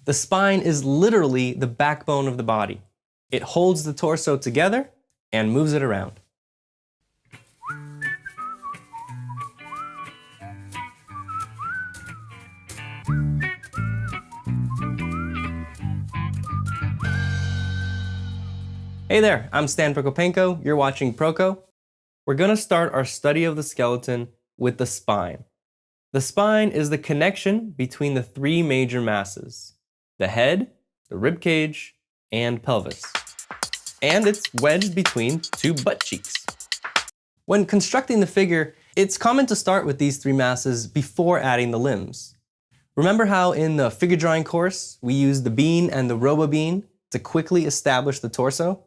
The spine is literally the backbone of the body. It holds the torso together and moves it around. Hey there, I'm Stan Prokopenko. You're watching Proko. We're going to start our study of the skeleton with the spine. The spine is the connection between the three major masses: the head, the rib cage, and pelvis. And it's wedged between two butt cheeks. When constructing the figure, it's common to start with these three masses before adding the limbs. Remember how in the figure drawing course, we used the bean and the robo-bean to quickly establish the torso?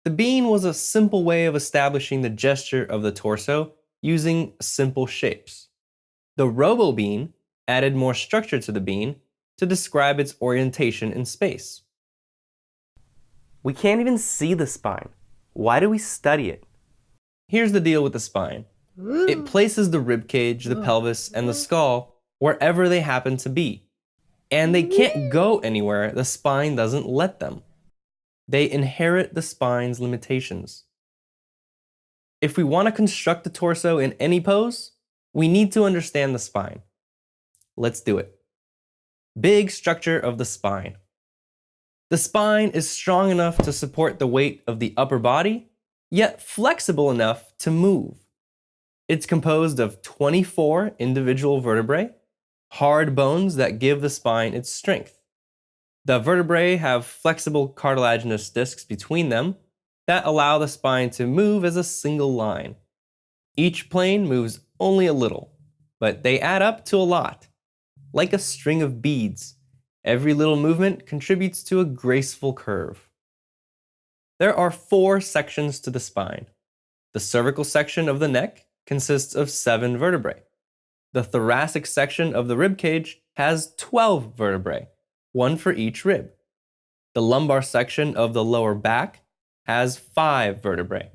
The bean was a simple way of establishing the gesture of the torso using simple shapes. The robo-bean added more structure to the bean to describe its orientation in space. We can't even see the spine. Why do we study it? Here's the deal with the spine. It places the rib cage, the pelvis, and the skull wherever they happen to be. And they can't go anywhere the spine doesn't let them. They inherit the spine's limitations. If we want to construct the torso in any pose, we need to understand the spine. Let's do it. Big structure of the spine. The spine is strong enough to support the weight of the upper body, yet flexible enough to move. It's composed of 24 individual vertebrae, hard bones that give the spine its strength. The vertebrae have flexible cartilaginous discs between them that allow the spine to move as a single line. Each plane moves only a little, but they add up to a lot. Like a string of beads, every little movement contributes to a graceful curve. There are 4 sections to the spine. The cervical section of the neck consists of 7 vertebrae. The thoracic section of the rib cage has 12 vertebrae, 1 for each rib. The lumbar section of the lower back has 5 vertebrae.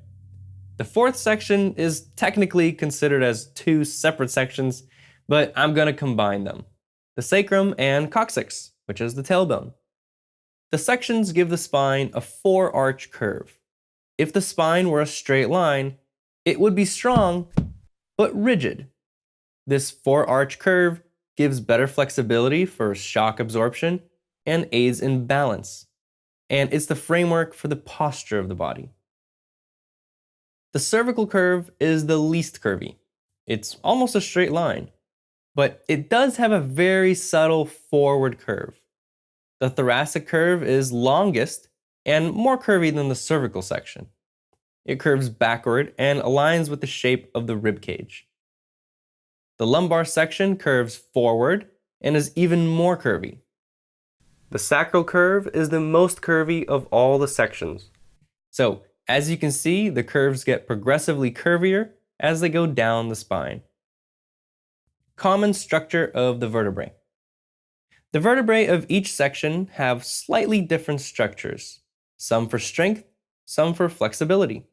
The 4th section is technically considered as 2 separate sections, but I'm going to combine them: the sacrum and coccyx, which is the tailbone. The sections give the spine a 4-arch curve. If the spine were a straight line, it would be strong, but rigid. This 4-arch curve gives better flexibility for shock absorption and aids in balance, and it's the framework for the posture of the body. The cervical curve is the least curvy. It's almost a straight line, but it does have a very subtle forward curve. The thoracic curve is longest and more curvy than the cervical section. It curves backward and aligns with the shape of the rib cage. The lumbar section curves forward and is even more curvy. The sacral curve is the most curvy of all the sections. So, as you can see, the curves get progressively curvier as they go down the spine. Common structure of the vertebrae. The vertebrae of each section have slightly different structures, some for strength, some for flexibility.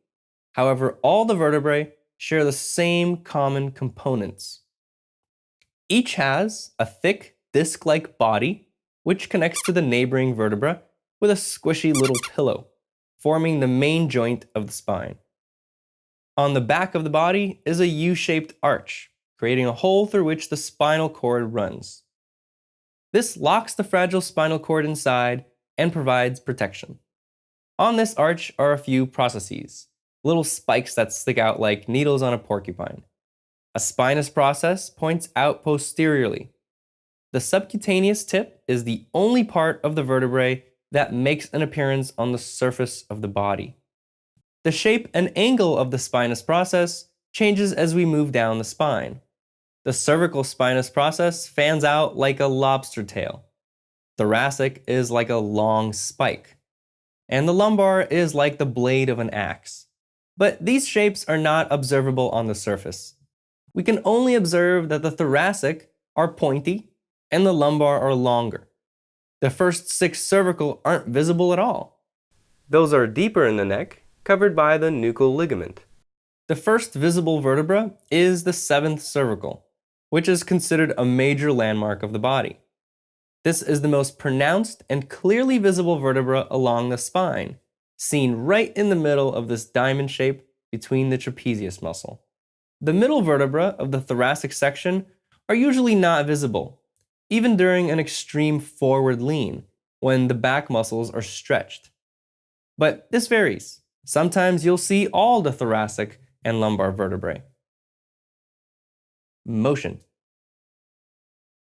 However, all the vertebrae share the same common components. Each has a thick, disc-like body, which connects to the neighboring vertebra with a squishy little pillow, forming the main joint of the spine. On the back of the body is a U-shaped arch, creating a hole through which the spinal cord runs. This locks the fragile spinal cord inside and provides protection. On this arch are a few processes, little spikes that stick out like needles on a porcupine. A spinous process points out posteriorly. The subcutaneous tip is the only part of the vertebrae that makes an appearance on the surface of the body. The shape and angle of the spinous process changes as we move down the spine. The cervical spinous process fans out like a lobster tail. Thoracic is like a long spike. And the lumbar is like the blade of an axe. But these shapes are not observable on the surface. We can only observe that the thoracic are pointy and the lumbar are longer. The first 6 cervical aren't visible at all. Those are deeper in the neck, covered by the nuchal ligament. The first visible vertebra is the 7th cervical, which is considered a major landmark of the body. This is the most pronounced and clearly visible vertebra along the spine, seen right in the middle of this diamond shape between the trapezius muscle. The middle vertebra of the thoracic section are usually not visible, even during an extreme forward lean, when the back muscles are stretched. But this varies. Sometimes you'll see all the thoracic and lumbar vertebrae. Motion.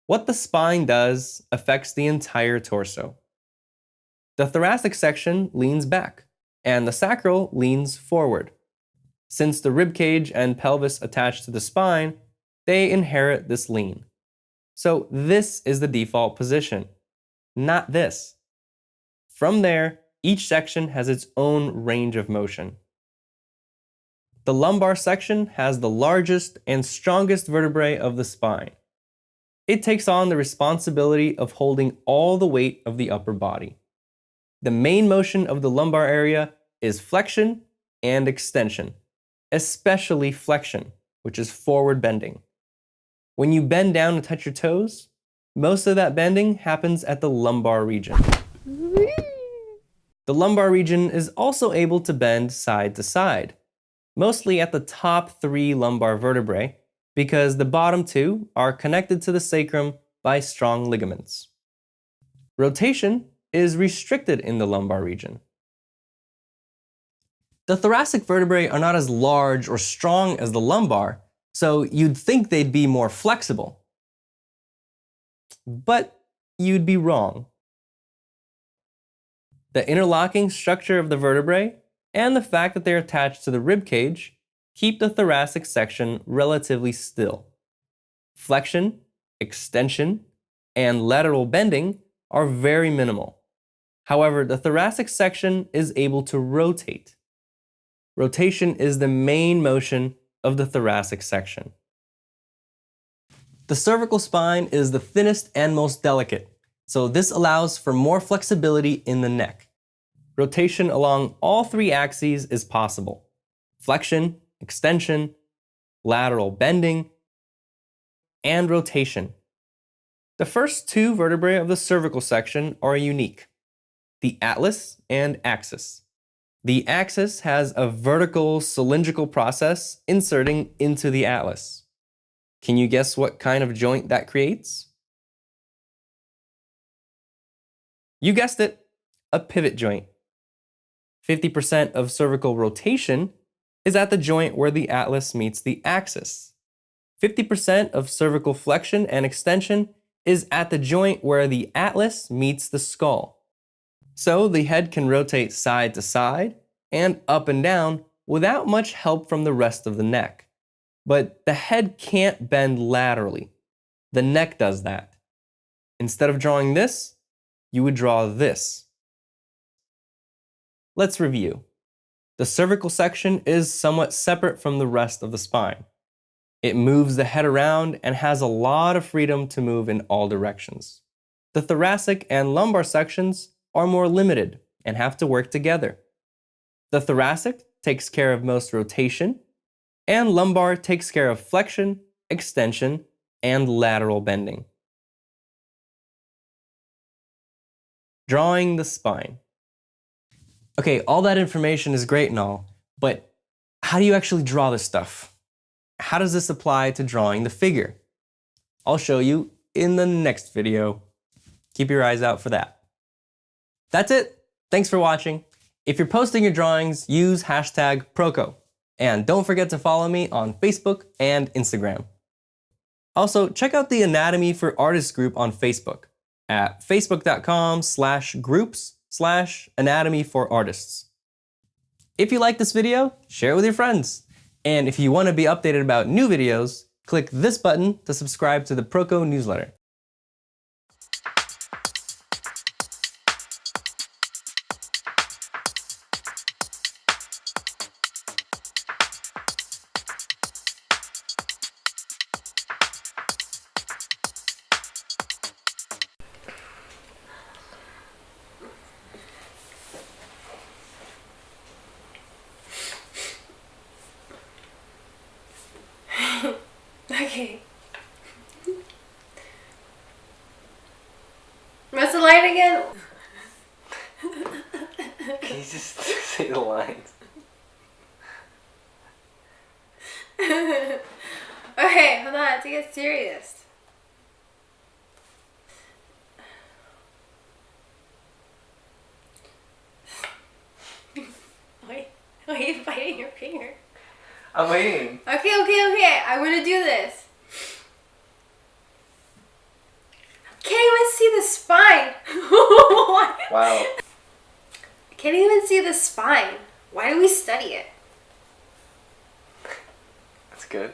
What the spine does affects the entire torso. The thoracic section leans back, and the sacral leans forward. Since the ribcage and pelvis attach to the spine, they inherit this lean. So this is the default position, not this. From there, each section has its own range of motion. The lumbar section has the largest and strongest vertebrae of the spine. It takes on the responsibility of holding all the weight of the upper body. The main motion of the lumbar area is flexion and extension, especially flexion, which is forward bending. When you bend down to touch your toes, most of that bending happens at the lumbar region. The lumbar region is also able to bend side to side, mostly at the top 3 lumbar vertebrae, because the bottom 2 are connected to the sacrum by strong ligaments. Rotation is restricted in the lumbar region. The thoracic vertebrae are not as large or strong as the lumbar, so you'd think they'd be more flexible. But you'd be wrong. The interlocking structure of the vertebrae and the fact that they're attached to the rib cage keep the thoracic section relatively still. Flexion, extension, and lateral bending are very minimal. However, the thoracic section is able to rotate. Rotation is the main motion of the thoracic section. The cervical spine is the thinnest and most delicate, so this allows for more flexibility in the neck. Rotation along all 3 axes is possible: flexion, extension, lateral bending, and rotation. The first 2 vertebrae of the cervical section are unique: the atlas and axis. The axis has a vertical cylindrical process inserting into the atlas. Can you guess what kind of joint that creates? You guessed it, a pivot joint. 50% of cervical rotation is at the joint where the atlas meets the axis. 50% of cervical flexion and extension is at the joint where the atlas meets the skull. So the head can rotate side to side and up and down without much help from the rest of the neck. But the head can't bend laterally. The neck does that. Instead of drawing this, you would draw this. Let's review. The cervical section is somewhat separate from the rest of the spine. It moves the head around and has a lot of freedom to move in all directions. The thoracic and lumbar sections are more limited and have to work together. The thoracic takes care of most rotation, and lumbar takes care of flexion, extension, and lateral bending. Drawing the spine. Okay, all that information is great and all, but how do you actually draw this stuff? How does this apply to drawing the figure? I'll show you in the next video. Keep your eyes out for that. That's it. Thanks for watching. If you're posting your drawings, use hashtag #Proco. And don't forget to follow me on Facebook and Instagram. Also, check out the Anatomy for Artists group on Facebook at facebook.com/groups/anatomy for artists. If you like this video, share it with your friends. And if you want to be updated about new videos, click this button to subscribe to the Proco newsletter. Okay. line again? Can you just say the lines? Okay, hold on, I have to get serious. Why are you biting your finger? I'm waiting. Okay. I'm gonna do this. Can't even see the spine. What? Wow. Can't even see the spine. Why do we study it? That's good.